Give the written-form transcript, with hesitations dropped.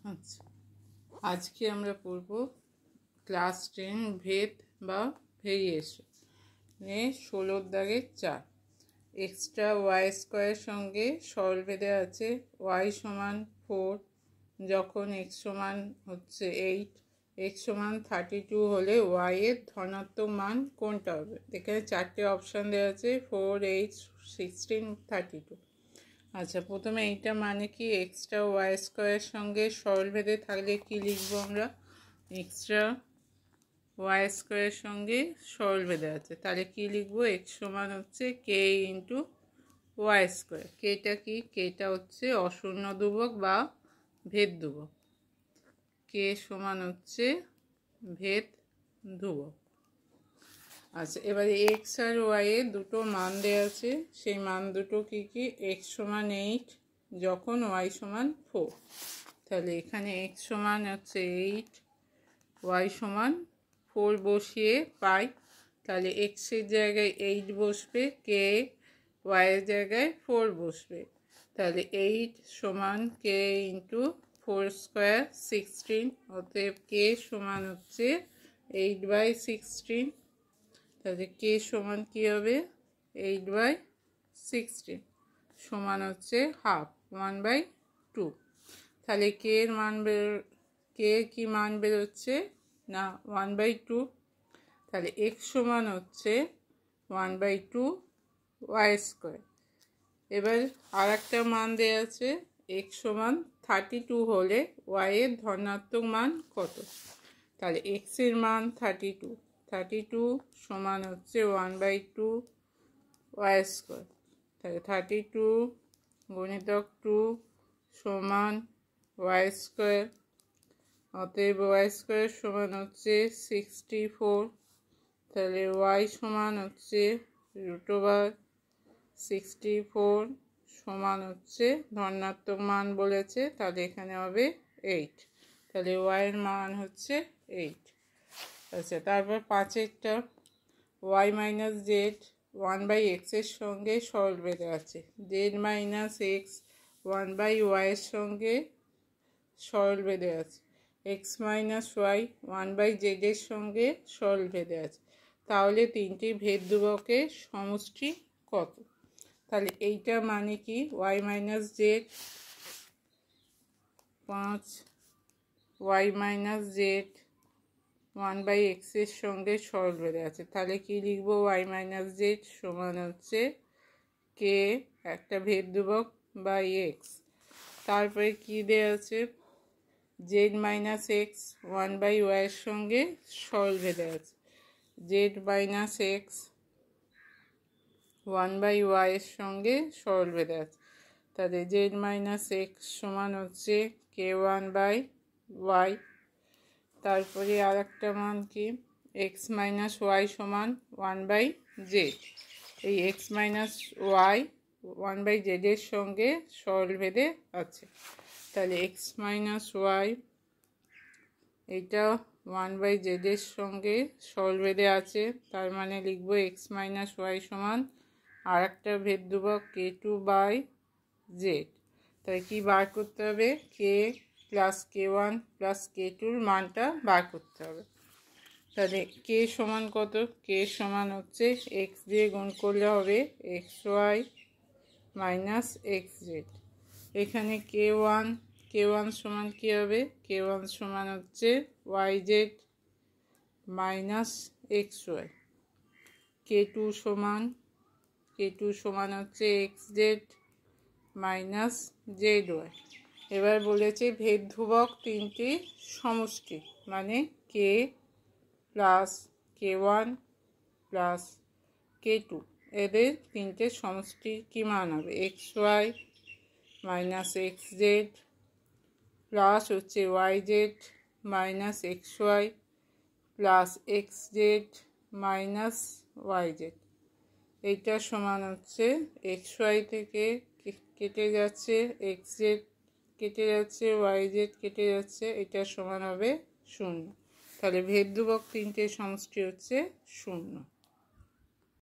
আচ্ছা, আজকে আমরা পড়ব ক্লাস 10 ভেদ বা ভেরিয়েশন 16 দাগের 4। এক্সট্রা ওয়াই স্কোয়ারের সঙ্গে সরল ভেদে আছে ওয়াই সমান 4 যখন এক্স সমান হচ্ছে 8, এক্স সমান 32 হলে ওয়াই এর ধনাত্মক মান কোনটা হবে? এখানে 4টে অপশান দেওয়া আছে 4, 8, 16, 32। আচ্ছা, প্রথমে এইটা মানে কি, এক্সট্রা ওয়াই স্কোয়ারের সঙ্গে সরল ভেদে থাকলে কি লিখবো আমরা? এক্সট্রা ওয়াই স্কোয়ারের সঙ্গে সরল ভেদে আছে, তাহলে কি লিখবো? এক্স সমান হচ্ছে কে ইন্টু ওয়াই স্কোয়ার। কেটা কি? কেটা হচ্ছে অশূন্য ধ্রুবক বা ভেদ ধ্রুবক। কে সমান হচ্ছে ভেদ ধ্রুবক। আচ্ছা, এবারে এক্স আর ওয়াই এর দুটো মান দেওয়া আছে, সেই মান দুটো কি কি? এক্স সমান 8 যখন ওয়াই সমান 4। তাহলে এখানে এক্স সমান হচ্ছে 8, ওয়াই সমান 4 বসিয়ে পাই, তাহলে এক্সের জায়গায় 8 বসবে, কে ওয়াইয়ের জায়গায় 4 বসবে। তাহলে 8 সমান কে ইন্টু 4 স্কোয়ার 16, অতএব কে সমান হচ্ছে 8/16। তাহলে কে সমান কী হবে? 8/16 সমান হচ্ছে হাফ, 1/2। তাহলে কে এর মান কে কি মান বেরোচ্ছে না 1/2। তাহলে এক্স সমান হচ্ছে 1/2 ওয়াই স্কোয়ার। এবার আর একটা মান দেওয়া আছে, এক্স সমান 32 হলে ওয়াই এর ধনাত্মক মান কত? তাহলে এক্স এর মান 32 সমান হচ্ছে 1/2 ওয়াই স্কোয়ার। তাহলে 32 গুণিতক 2 সমান ওয়াই স্কোয়ার, অতএব ওয়াই স্কোয়ার সমান হচ্ছে 64। তাহলে ওয়াই সমান হচ্ছে √64 সমান হচ্ছে ধনাত্মক মান বলেছে, তাহলে এখানে হবে 8। তাহলে ওয়াইয়ের মান হচ্ছে 8। আচ্ছা, তারপর 5এরটা ওয়াই মাইনাস জেড 1/x এর সঙ্গে সরল ভেদে আছে, জেড মাইনাস এক্স 1/y এর সঙ্গে সরল ভেদে আছে, এক্স মাইনাস ওয়াই 1/z এর সঙ্গে সরল ভেদে আছে। তাহলে তিনটি ভেদ ধ্রুবকের সমষ্টি কত? তাহলে এইটা মানে কি, Y minus Z 5, Y minus Z 1/x এর সঙ্গে সরল ভেদে আছে, তাহলে কি লিখবো? ওয়াই মাইনাস জেড সমান হচ্ছে কে একটা ভেদ ধ্রুবক বাই এক্স। তারপরে কি দেওয়া আছে? জেড মাইনাস এক্স 1/y এর সঙ্গে সরল ভেদে আছে, জেড মাইনাস এক্স 1/y এর সঙ্গে সরল ভেদে আছে। তাহলে জেড মাইনাস এক্স সমান হচ্ছে k1/y। তারপরে আর একটা মান কি, এক্স মাইনাস ওয়াই সমান 1/z। এই এক্স মাইনাস ওয়াই 1/z এর সঙ্গে সরল ভেদে আছে, তাহলে এক্স মাইনাস ওয়াই এটা 1/z এর সঙ্গে সরল ভেদে আছে, তার মানে লিখবো এক্স মাইনাস ওয়াই সমান আর একটা ভেদ ধ্রুবক k2/z। তাই কি বার করতে হবে? কে প্লাস k1 প্লাস k2-র মানটা বার করতে হবে। তাহলে কে সমান কত? কে সমান হচ্ছে এক্স দিয়ে গুণ করলে হবে xy মাইনাস xz। এখানে k1 সমান কী হবে? k1 সমান হচ্ছে yz মাইনাস xy। k2 সমান হচ্ছে xz মাইনাস zy। এবার বলেছে ভেদ ধ্রুবক তিনটি সমষ্টি, মানে k plus k1 plus k2, এদের তিনটে সমষ্টির কী মান হবে? xy মাইনাস xz প্লাস হচ্ছে yz minus xy plus xz minus yz। এইটা সমান হচ্ছে xy থেকে কেটে যাচ্ছে, xz কেটে যাচ্ছে, yz কেটে যাচ্ছে, এটা সমান হবে 0। তাহলে ভেদ ধ্রুবক তিনটে সমষ্টি হচ্ছে 0।